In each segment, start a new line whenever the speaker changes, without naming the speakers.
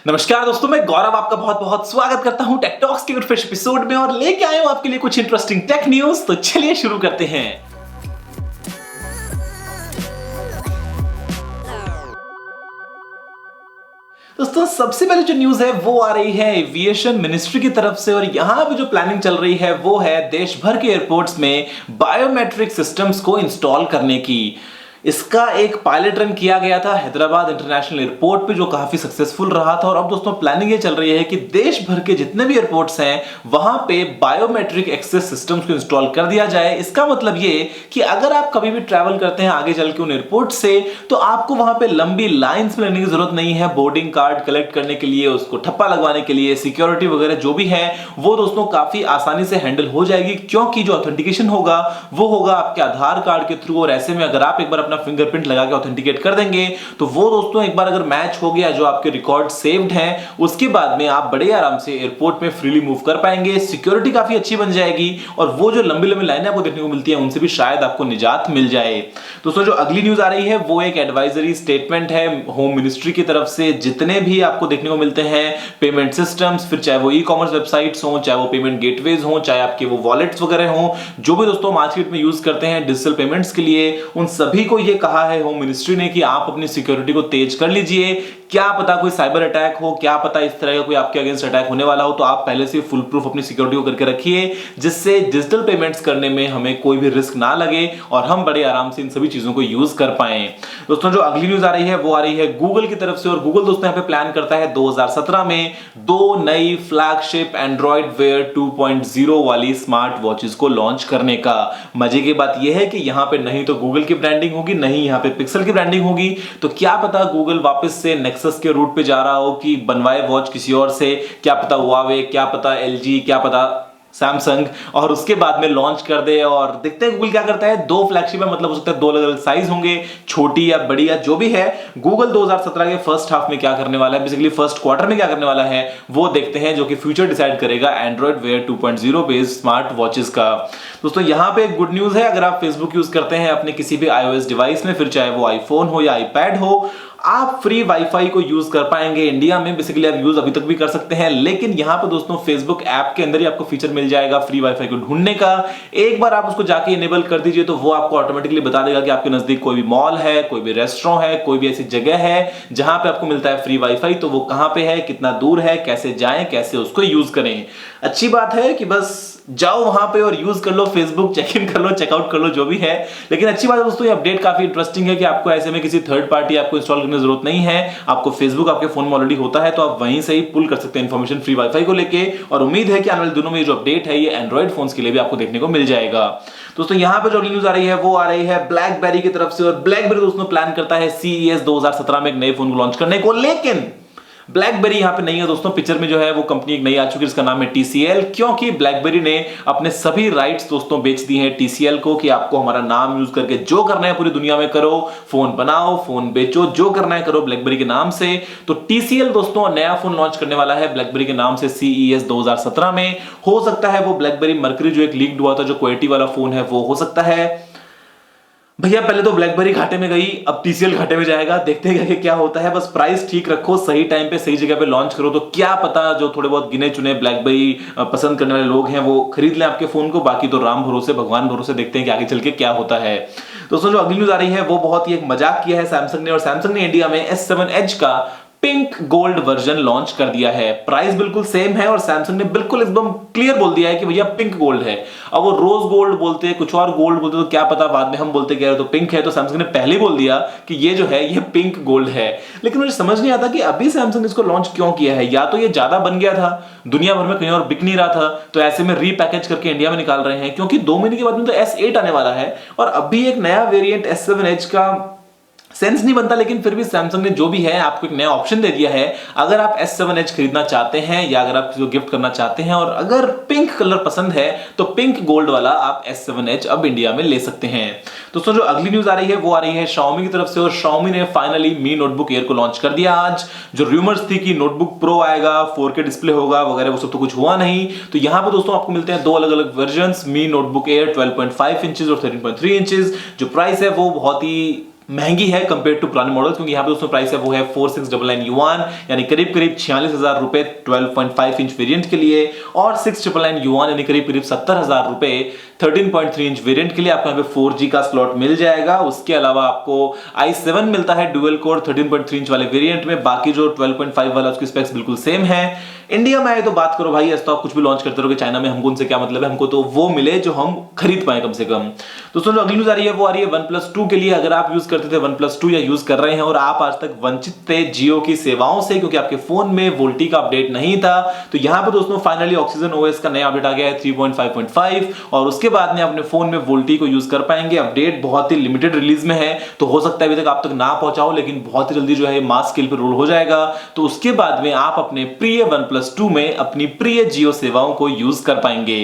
नमस्कार दोस्तों, मैं गौरव आपका बहुत बहुत स्वागत करता हूं टेक टॉक्स के फ्रेश एपिसोड में और लेके आया हूं आपके लिए कुछ इंटरेस्टिंग टेक न्यूज। तो चलिए शुरू करते हैं। दोस्तों सबसे पहले जो न्यूज है वो आ रही है एविएशन मिनिस्ट्री की तरफ से और यहां पे जो प्लानिंग चल रही है वो है देश भर के एयरपोर्ट्स में बायोमेट्रिक सिस्टम्स को इंस्टॉल करने की। इसका एक पायलट रन किया गया था हैदराबाद इंटरनेशनल एयरपोर्ट पे जो काफी सक्सेसफुल रहा था और अब दोस्तों प्लानिंग ये चल रही है कि देश भर के जितने भी एयरपोर्ट्स हैं वहां पे बायोमेट्रिक एक्सेस सिस्टम्स को इंस्टॉल कर दिया जाए। इसका मतलब ये कि अगर आप कभी भी ट्रैवल करते हैं आगे चल के उन एयरपोर्ट से तो आपको वहां पे लंबी लाइंस में लगने की जरूरत नहीं है। बोर्डिंग कार्ड कलेक्ट करने के लिए, उसको ठप्पा लगवाने के लिए, सिक्योरिटी वगैरह जो भी है वो दोस्तों काफी आसानी से हैंडल हो जाएगी, क्योंकि जो ऑथेंटिकेशन होगा वो होगा आपके आधार कार्ड के थ्रू। और ऐसे में अगर आप एक बार अपना फिंगरप्रिंट लगा के ऑथेंटिकेट कर देंगे तो वो दोस्तों एक बार अगर मैच हो गया, जो आपके रिकॉर्ड सेव्ड हैं, उसके बाद में आप बड़े आराम से एयरपोर्ट में फ्रीली मूव कर पाएंगे। सिक्योरिटी काफी अच्छी बन जाएगी और वो जो लंबी लंबी लाइनें आपको देखने को मिलती है उनसे भी शायद आपको निजात मिल जाए। दोस्तों जो अगली न्यूज आ रही है वो एक एडवाइजरी स्टेटमेंट है होम मिनिस्ट्री की तरफ से। जितने भी आपको देखने को मिलते हैं पेमेंट सिस्टम्स, फिर चाहे वो ई कॉमर्स वेबसाइट्स हो, चाहे वो पेमेंट गेटवेज हो, चाहे आपके वो वॉलेट्स वगैरह हो, जो भी दोस्तों मार्केट में यूज करते हैं डिजिटल पेमेंट्स के लिए, उन सभी को ये कहा है होम मिनिस्ट्री ने कि आप अपनी सिक्योरिटी को तेज कर लीजिए। क्या पता कोई साइबर अटैक हो, क्या पता इस तरह का कोई आपके अगेंस्ट अटैक होने वाला हो, तो आप पहले से फुल प्रूफ अपनी सिक्योरिटी को करके रखिए, जिससे डिजिटल पेमेंट्स करने में हमें कोई भी रिस्क ना लगे और हम बड़े आराम से इन सभी चीजों को यूज कर पाए। दोस्तों जो अगली न्यूज आ रही है वो आ रही है गूगल की तरफ से और गूगल दोस्तों यहां पे प्लान करता है 2017 में 2 नई फ्लैगशिप एंड्रॉइड वेयर 2.0 वाली स्मार्ट वॉचेस को लॉन्च करने का। मजे की बात यह है कि यहां पे नहीं तो गूगल की ब्रांडिंग होगी, नहीं यहां पे पिक्सल की ब्रांडिंग होगी। तो क्या पता गूगल वापस से नेक्सस के रूट पे जा रहा हो कि बनवाए वॉच किसी और से, क्या पता हुआवे, क्या पता एलजी, क्या पता सैमसंग, और उसके बाद में लॉन्च कर दे। और देखते हैं गूगल क्या करता है। 2 फ्लैगशिप है, मतलब हो सकता है 2 अलग अलग साइज होंगे, छोटी या बड़ी या जो भी है। गूगल 2017 के फर्स्ट हाफ में क्या करने वाला है, बेसिकली फर्स्ट क्वार्टर में क्या करने वाला है वो देखते हैं, जो कि फ्यूचर डिसाइड करेगा Android wear 2.0 based smart watches का। दोस्तों यहां पे एक गुड न्यूज है, अगर आप फेसबुक यूज करते हैं अपने किसी भी iOS डिवाइस में, फिर चाहे वो आईफोन हो या आईपैड हो, आप फ्री वाईफाई को यूज कर पाएंगे इंडिया में। बेसिकली आप यूज अभी तक भी कर सकते हैं, लेकिन यहां पर दोस्तों फेसबुक ऐप के अंदर ही आपको फीचर मिल जाएगा फ्री वाईफाई को ढूंढने का। एक बार आप उसको जाके इनेबल कर दीजिए तो वो आपको ऑटोमेटिकली बता देगा कि आपके नजदीक कोई भी मॉल है, कोई भी रेस्टोरेंट है, कोई भी ऐसी जगह है जहां पे आपको मिलता है फ्री वाईफाई, तो वो कहां पे है, कितना दूर है, कैसे जाएं, कैसे उसको यूज करें। अच्छी बात है कि बस जाओ वहां पे और यूज कर लो, फेसबुक चेक इन कर लो, चेकआउट कर लो, जो भी है। लेकिन अच्छी बात है दोस्तों, ये अपडेट काफी इंटरेस्टिंग है कि आपको ऐसे में किसी थर्ड पार्टी आपको इंस्टॉल करने की जरूरत नहीं है। आपको फेसबुक आपके फोन में ऑलरेडी होता है, तो आप वहीं से ही पुल कर सकते हैं इंफॉर्मेशन फ्री वाईफाई को लेके। और उम्मीद है कि आने वाले दिनों में जो अपडेट है ये एंड्रॉइड फोन्स के लिए भी आपको देखने को मिल जाएगा। दोस्तों यहां पर जो अगली न्यूज आ रही है वो आ रही है ब्लैकबेरी की तरफ से और ब्लैकबेरी दोस्तों प्लान करता है CES 2017 में एक नए फोन को लॉन्च करने को। लेकिन ब्लैकबेरी यहां पे नहीं है दोस्तों, पिक्चर में जो है वो कंपनी एक नई आ चुकी है, इसका नाम है TCL, क्योंकि ब्लैकबेरी ने अपने सभी राइट्स दोस्तों बेच दिए हैं TCL को कि आपको हमारा नाम यूज करके जो करना है पूरी दुनिया में करो, फोन बनाओ, फोन बेचो, जो करना है करो ब्लैकबेरी के नाम से। तो TCL दोस्तों नया फोन लॉन्च करने वाला है ब्लैकबेरी के नाम से CES 2017 में। हो सकता है वो ब्लैकबेरी मर्करी जो एक लीक्ड हुआ था, जो क्वालिटी वाला फोन है, वो हो सकता है। भैया पहले तो ब्लैकबेरी घाटे में गई, अब TCL घाटे में जाएगा, देखते हैं कि क्या होता है। बस प्राइस ठीक रखो, सही टाइम पे सही जगह पे लॉन्च करो, तो क्या पता जो थोड़े बहुत गिने चुने ब्लैकबेरी पसंद करने वाले लोग हैं वो खरीद लें आपके फोन को। बाकी तो राम भरोसे भगवान भरोसे, देखते हैं कि आगे चल के क्या होता है। दोस्तों जो अगली न्यूज आ रही है वो बहुत ही एक मजाक किया है सैमसंग ने, और सैमसंग ने इंडिया में S7 Edge का पिंक गोल्ड वर्जन लॉन्च कर दिया है। प्राइस बिल्कुल सेम है और सैमसंग ने बिल्कुल एकदम क्लियर बोल दिया है कि भैया पिंक गोल्ड है। अब वो रोज गोल्ड बोलते हैं, कुछ और गोल्ड बोलते, तो क्या पता बाद में हम बोलते क्या है तो पिंक है, तो सैमसंग ने पहले ही बोल दिया कि ये जो है ये पिंक गोल्ड है। लेकिन मुझे समझ नहीं आता कि अभी सैमसंग ने इसको लॉन्च क्यों किया है। या तो ये ज्यादा बन गया था, दुनिया भर में कहीं और बिक नहीं रहा था, तो ऐसे में रीपैकेज करके इंडिया में निकाल रहे हैं, क्योंकि 2 महीने के बाद में तो S8 आने वाला है और अभी एक नया वेरिएंट S7 Edge का सेंस नहीं बनता। लेकिन फिर भी सैमसंग ने जो भी है आपको एक नया ऑप्शन दे दिया है। अगर आप S7 Edge खरीदना चाहते हैं या अगर आप किसी को गिफ्ट करना चाहते हैं और अगर पिंक कलर पसंद है तो पिंक गोल्ड वाला आप S7 Edge अब इंडिया में ले सकते हैं। दोस्तों जो अगली न्यूज आ रही है वो आ रही है Xiaomi की तरफ से और Xiaomi ने फाइनली Mi नोटबुक एयर को लॉन्च कर दिया आज। जो रूमर्स थी कि नोटबुक प्रो आएगा, 4K डिस्प्ले होगा वगैरह, वो सब तो कुछ हुआ नहीं। तो यहां पर दोस्तों आपको मिलते हैं 2 अलग अलग version Mi notebook air 12.5 inches और 13.3 इंचेस। जो प्राइस है वो बहुत ही महंगी है कंपेयर टू पुराने मॉडल, क्योंकि यहाँ पे दोस्तों प्राइस है वो है 4699 युआन, यानी करीब करीब 46,000 रुपए 12.5 इंच वेरिएंट के लिए, और 699 युआन यानी करीब करीब 70,000 रुपए 13.3 इंच वेरिएंट के लिए आपको यहाँ पे 4G का स्लॉट मिल जाएगा। उसके अलावा आपको i7 मिलता है डुअल कोर 13.3 इंच वाले वेरिएंट में, बाकी जो 12.5 वाला उसकी स्पेक्स बिल्कुल सेम है। इंडिया में आए तो बात करो भाई, ऐसा तो आप कुछ भी लॉन्च करते रहोगे, चाइना में हमको उनसे क्या मतलब है, हमको तो वो मिले जो हम खरीद पाए कम से कम। दोस्तों जो अगली न्यूज आ रही है वो आ रही है OnePlus 2 के लिए। अगर आप यूज करते थे OnePlus 2 या यूज कर रहे हैं और आप आज तक वंचित थे जियो की सेवाओं से, क्योंकि आपके फोन में वोल्टी का अपडेट नहीं था, तो यहां पे दोस्तों फाइनली ऑक्सीजन ओएस का नया अपडेट आ गया है 3.5.5, और उसके बाद में अपने फोन में वोल्टी को यूज कर पाएंगे। अपडेट बहुत ही लिमिटेड रिलीज में है, तो हो सकता है अभी तक आप तक ना पहुंचा हो, लेकिन बहुत ही जल्दी जो है मास स्केल पे रोल हो जाएगा। तो उसके बाद में आप अपने प्रिय OnePlus 2 में अपनी प्रिय जियो सेवाओं को यूज कर पाएंगे।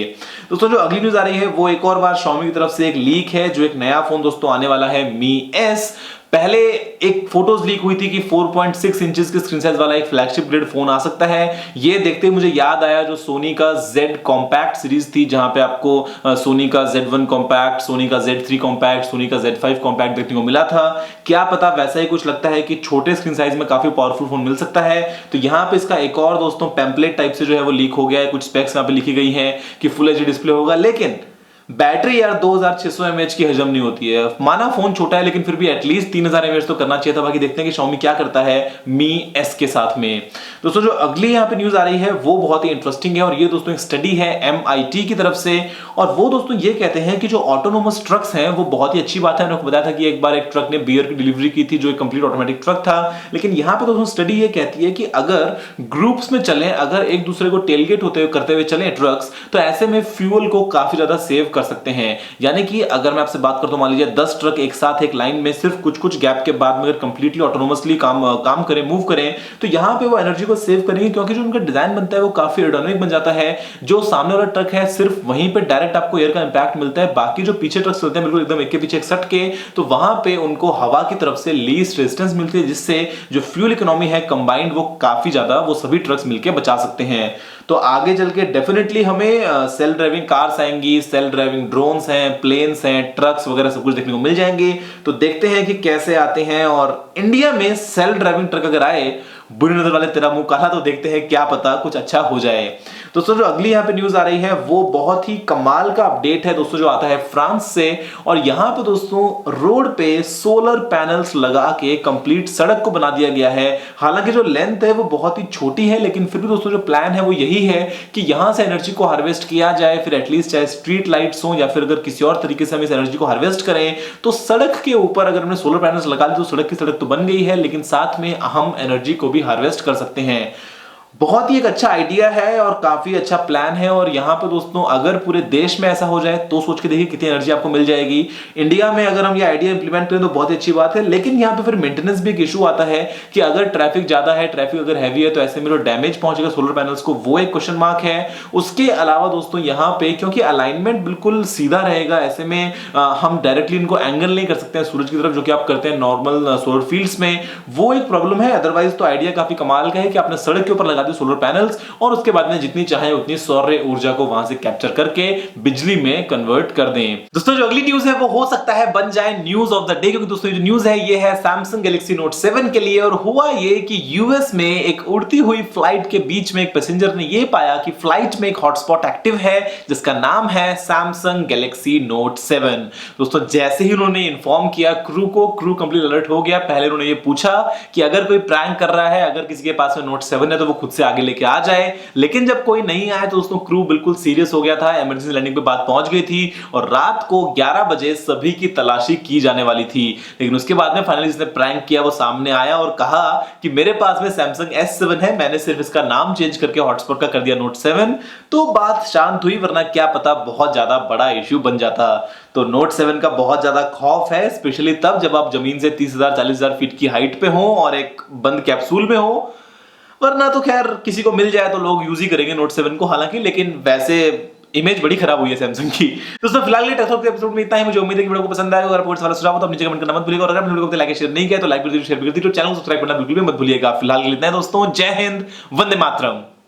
दोस्तों जो अगली न्यूज आ रही है वो एक और बार Xiaomi की तरफ से एक लीक है, जो एक नया फोन दोस्तों आने वाला है Mi S। पहले एक फोटोज लीक हुई थी कि 4.6 इंचेस के स्क्रीन साइज वाला एक फ्लैगशिप ग्रेड फोन आ सकता है। ये देखते ही मुझे याद आया जो सोनी का Z कॉम्पैक्ट सीरीज थी, जहां पे आपको सोनी का Z1 कॉम्पैक्ट, सोनी का Z3 कॉम्पैक्ट, सोनी का Z5 कॉम्पैक्ट देखने को मिला था। क्या पता वैसा ही कुछ लगता है कि छोटे स्क्रीन साइज में काफी पावरफुल फोन मिल सकता है। तो यहाँ पे इसका एक और दोस्तों पैम्पलेट टाइप से जो है वो लीक हो गया है। कुछ स्पेक्स यहाँ पे लिखी गई है कि फुल एचडी डिस्प्ले होगा, लेकिन बैटरी यार 2600 mAh की हजम नहीं होती है। माना फोन छोटा है, लेकिन फिर भी एटलीस्ट 3000 mAh तो करना चाहिए था। बाकी देखते हैं कि Xiaomi क्या करता है Mi S के साथ में। दोस्तों जो अगली यहाँ पे न्यूज आ रही है वो बहुत ही इंटरेस्टिंग है, और ये दोस्तों एक स्टडी है MIT की तरफ से, और वो दोस्तों ये कहते हैं कि जो ऑटोनोमस ट्रक्स हैं वो बहुत ही अच्छी बात है। मैंने आपको बताया था कि एक बार एक ट्रक ने बियर की डिलीवरी की थी, जो एक कंप्लीट ऑटोमेटिक ट्रक था, लेकिन यहाँ पे दोस्तों स्टडी ये कहती है कि अगर ग्रुप्स में चलें, अगर एक दूसरे को टेलगेट होते हुए करते हुए चलें ट्रक्स, तो ऐसे में फ्यूल को काफी ज्यादा सेव कर सकते हैं। यानी कि अगर मैं आपसे बात करता हूं, मान लीजिए 10 ट्रक एक साथ एक लाइन में सिर्फ कुछ कुछ गैप के बाद में अगर कंप्लीटली ऑटोनोमसली काम करें, मूव करें, तो यहां पे वो एनर्जी को सेव करेंगे, क्योंकि जो उनका डिजाइन बनता है वो काफी एरोडायनामिक बन जाता है। जो सामने वाला ट्रक है सिर्फ वहीं पे डायरेक्ट आपको एयर का इंपैक्ट मिलता है, बाकी जो पीछे ट्रक चलते हैं बिल्कुल एकदम एक के पीछे एक सट के, तो वहां पे उनको हवा की तरफ से लीस्ट रेजिस्टेंस मिलती है, जिससे जो फ्यूल इकोनॉमी है कंबाइंड वो काफी ज्यादा वो सभी ट्रक्स मिलकर बचा सकते हैं। तो आगे चल के डेफिनेटली हमें सेल्फ ड्राइविंग कार्स आएंगी, सेल्फ ड्राइविंग ड्रोन्स हैं, प्लेन्स हैं, ट्रक्स वगैरह सब कुछ देखने को मिल जाएंगे। तो देखते हैं कि कैसे आते हैं, और इंडिया में सेल्फ ड्राइविंग ट्रक अगर आए, बुरी नजर वाले तेरा मुंह काला, तो देखते हैं क्या पता कुछ अच्छा हो जाए। दोस्तों जो अगली यहाँ पे न्यूज आ रही है वो बहुत ही कमाल का अपडेट है दोस्तों, जो आता है फ्रांस से, और यहाँ पे दोस्तों रोड पे सोलर पैनल्स लगा के कंप्लीट सड़क को बना दिया गया है। हालांकि जो लेंथ है वो बहुत ही छोटी है, लेकिन फिर भी दोस्तों जो प्लान है वो यही है कि यहां से एनर्जी को हार्वेस्ट किया जाए, फिर एटलीस्ट चाहे स्ट्रीट लाइट्स हो या फिर अगर किसी और तरीके से हम इस एनर्जी को हार्वेस्ट करें, तो सड़क के ऊपर अगर हमने सोलर पैनल्स लगा ली तो सड़क की सड़क तो बन गई है, लेकिन साथ में हम एनर्जी को भी हार्वेस्ट कर सकते हैं। बहुत ही एक अच्छा आइडिया है और काफी अच्छा प्लान है। और यहां पे दोस्तों अगर पूरे देश में ऐसा हो जाए तो सोच के देखिए कितनी एनर्जी आपको मिल जाएगी। इंडिया में अगर हम ये आइडिया इंप्लीमेंट करें तो बहुत ही अच्छी बात है, लेकिन यहां पे फिर मेंटेनेंस भी एक इशू आता है कि अगर ट्रैफिक ज्यादा है, ट्रैफिक अगर हैवी है, तो ऐसे में जो डैमेज पहुंचेगा सोलर पैनल्स को, वो एक क्वेश्चन मार्क है। उसके अलावा दोस्तों यहाँ पे क्योंकि अलाइनमेंट बिल्कुल सीधा रहेगा, ऐसे में हम डायरेक्टली इनको एंगल नहीं कर सकते हैं सूरज की तरफ, जो कि आप करते हैं नॉर्मल सोलर फील्ड्स में, वो एक प्रॉब्लम है। अदरवाइज तो आइडिया काफी कमाल का है कि आपने सड़क के ऊपर लगा दी सोलर पैनल्स, और उसके बाद में जितनी चाहे उतनी सौर ऊर्जा को वहां से कैप्चर करके बिजली में कन्वर्ट कर दें। दोस्तों जो अगली न्यूज है वो हो सकता है बन जाए न्यूज ऑफ द डे, क्योंकि दोस्तों जो न्यूज है ये है Samsung Galaxy Note 7 के लिए। और हुआ ये कि यूएस में एक उड़ती हुई फ्लाइट के बीच में एक पैसेंजर ने ये पाया कि फ्लाइट में एक हॉटस्पॉट एक्टिव है, जिसका नाम है Samsung Galaxy Note 7। दोस्तों जैसे ही उन्होंने इन्फॉर्म किया क्रू को, क्रू कंप्लीट अलर्ट हो गया। पहले उन्होंने ये पूछा कि अगर कोई प्रैंक कर रहा है, अगर किसी के पास में Note 7 है तो वो खुद से आगे लेके आ जाए, लेकिन जब कोई नहीं आया तो दोस्तों क्रू बिल्कुल सीरियस हो गया था। इमरजेंसी लैंडिंग पे बात पहुंच गई थी और रात को 11 बजे सभी की तलाशी की जाने वाली थी। लेकिन उसके बाद में फाइनली जिसने प्रैंक किया वो सामने आया और कहा कि मेरे पास में Samsung S7 है, मैंने सिर्फ इसका नाम चेंज करके हॉटस्पॉट का कर दिया Note 7। तो बात शांत हुई, वरना क्या पता बहुत ज्यादा बड़ा इश्यू बन जाता। तो Note 7 का बहुत ज्यादा खौफ है, स्पेशली तब जब आप जमीन से 30,000 40,000 फीट की हाइट पे हो और एक बंद कैप्सूल में हो। वरना तो खैर किसी को मिल जाए तो लोग यूज ही करेंगे Note 7 को, हालांकि लेकिन वैसे इमेज बड़ी खराब हुई है सैमसंग की। दोस्तों फिलहाल ये टेक्सॉक के एपिसोड में इतना ही। मुझे उम्मीद है कि वीडियो को पसंद आएगा। अगर आपको सवाल सुझाव हो तो नीचे कमेंट करना मत भूलिएगा, और अगर वीडियो को लाइक शेयर नहीं किया तो लाइक कर दीजिए, शेयर कर दीजिए, चैनल को सब्सक्राइब करना बिल्कुल भी मत भूलिएगा। फिलहाल के लिए इतना है दोस्तों, जय हिंद, वंदे मातरम।